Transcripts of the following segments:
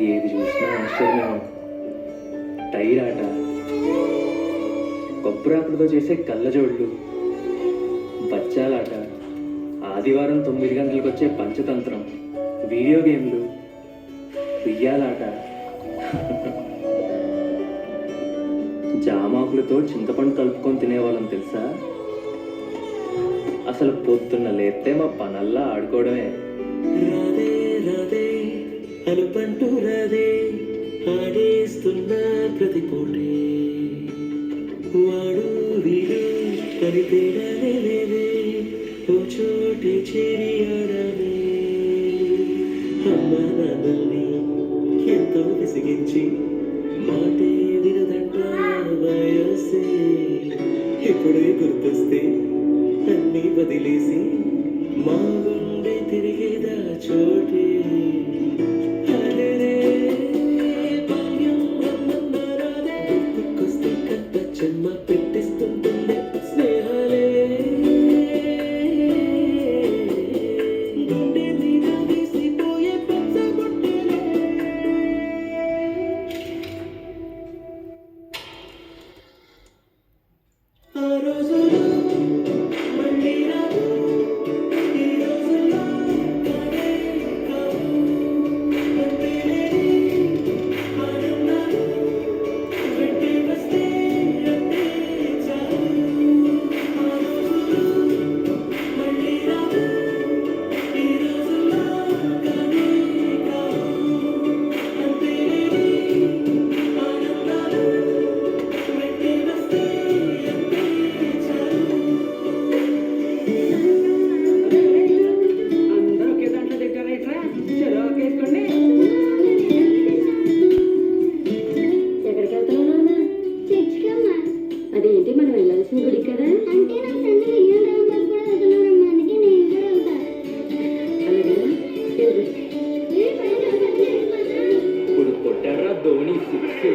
ఏది చూసినా ఆశ్చర్యం. టైర్ ఆట, కొబ్బరాకులతో చేసే కళ్ళజోళ్ళు, బచ్చాలాట, ఆదివారం 9 గంటలకు వచ్చే పంచతంత్రం, వీడియో గేమ్లు, ఉయ్యాలాట, జామాకులతో చింతపండు కలుపుకొని తినేవాళ్ళం తెలుసా. అసలు పొద్దున్న లేస్తే మా పనల్లా ఆడుకోవడమే. రాదే రాదే అనుపంటూ రాదే ఆడేస్తున్న ప్రతి పూటే వాడు వీడు కనితేడానే లేదే ఓ చోటే చేరి ఆడానే. అమ్మ నాన్నల్ని ఎంతో విసిగించి మాటే వినదంట వయసే. ఇప్పుడే గుర్తొస్తే అన్నీ వదిలేసి మా గుండె తిరిగేదా చోటే. గుర్తుకొస్తే కట్ట చెమ్మ పెట్టిస్తుంటుండే స్నేహాలే. గుండె మీద వేసిపోయే పచ్చ బొట్టెలే. ఆ రోజులు మళ్ళీ రావు, ఈ రోజుల్లో కానే కావు. అంతేలేని ఆనందాలు వెంటే వస్తే అంతే చాలు. ఆ రోజులు మళ్ళీ రావు, ఈ రోజుల్లో కానే కావు. అంతేలేని ఆనందాలు వెంటే వస్తే అంతే చాలు. అందరూ ఒకే దాంట్లో తింటారా? చెరువు వేసుకోండి. ఎక్కడికి వెళ్తున్నావు నాన్న? చర్చికమ్మా. అదేంటి మనం వెళ్ళాల్సిన గుడి కదా. అంటే నా ఫ్రెండ్ విలియం రాంబాబు కూడా వెళ్తున్నారమ్మా, అందుకే నేను కూడా వెళ్తా. అలాగే ఇప్పుడు కొట్టారా ధోని 6.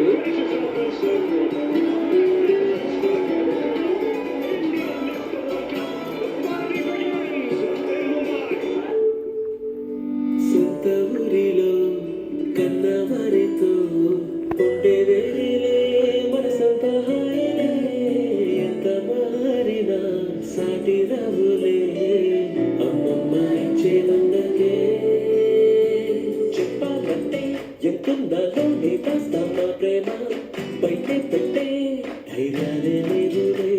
సొంత ఊరిలో కన్నవారితో ఉండే వేళలే మనసంత హాయిలే. ఎంత మారినా సాటి రావులే అమ్మమ్మ ఇచ్చేదందకే. చెప్పాలంటే ఎంతుండాలోనే కాస్త మా ప్రేమ బయటే పెట్టే ధైర్యాలే లేవులే.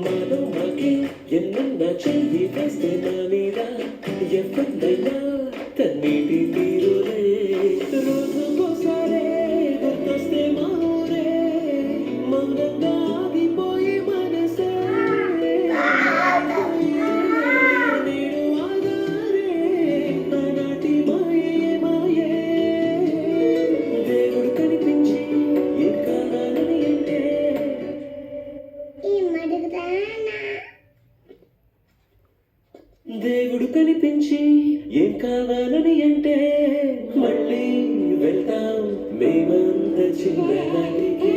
మాలో మాకే ఎన్నున్నా చెయ్యి వేస్తే నా మీద ఎప్పుడైనా కన్నీటి తీరులే. రోజుకోసారే గుర్తొస్తే మా ఊరే మౌనంగా ఆగిపోయి మనసే. నేడు ఆగారే నానాటి మాయే మాయే. దేవుడు కనిపించి ఏం కావాలని అంటే దేవుడు కనిపించి ఏం కావాలని అంటే మళ్ళీ వెళ్తాం మేమంత చిన్ననాటికే.